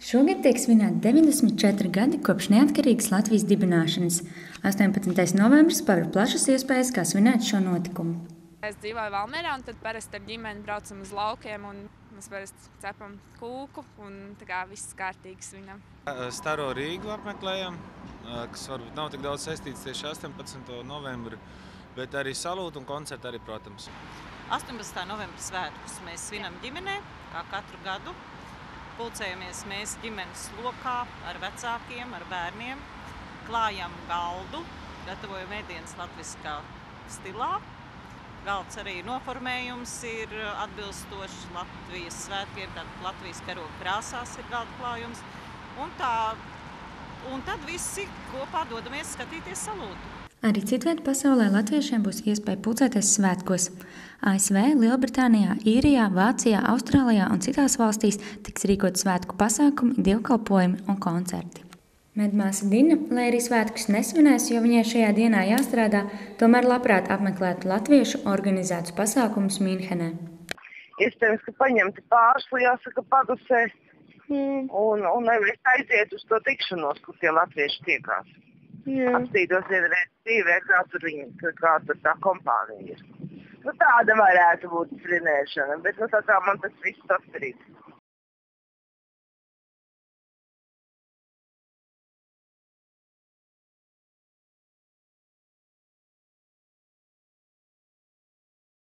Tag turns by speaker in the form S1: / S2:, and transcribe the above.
S1: Šogad tiek svinēti 94 gadi kopš neatkarīgas Latvijas dibināšanas. 18. novembris paver plašas iespējas, kā svinēt šo notikumu.
S2: Es dzīvoju Valmierā, un tad parasti ar ģimeni braucam uz laukiem, un mēs parasti cepam kūku, un tā kā viss kārtīgi svinam.
S3: Staro Rīgu apmeklējam, kas varbūt nav tik daudz saistīts tieši 18. novembri, bet arī salūtu un koncertu arī, protams.
S4: 18. novembra svētkus mēs svinam ģimenē, kā katru gadu. Pulcējamies mēs ģimenes lokā ar vecākiem, ar bērniem, klājam galdu, gatavojam ēdienas latviskā stilā. Galds arī noformējums ir atbilstošs Latvijas svētkiem, tad Latvijas karoga krāsās ir galda klājums. Un tad visi kopā dodamies skatīties salūtu.
S1: Arī citviet pasaulē latviešiem būs iespēja pulcēties svētkos. ASV, Lielbritānijā, Īrijā, Vācijā, Austrālijā un citās valstīs tiks rīkot svētku pasākumi, dievkalpojumi un koncerti. Medmāsa Dina, lai arī svētkus nesvinēs, jo viņai šajā dienā jāstrādā, tomēr labprāt apmeklētu latviešu organizētus pasākumus Mīnhenē.
S5: Iespējams, ka paņemti pārsli, jāsaka, padusē un nevis aiziet uz to tikšanos, kur tie latvieši tiekās. Apstītos vienreiz dzīvē, kā tur tā kompānija ir. Tāda varētu būt svinēšana, bet tā kā man tas viss atkarīgs.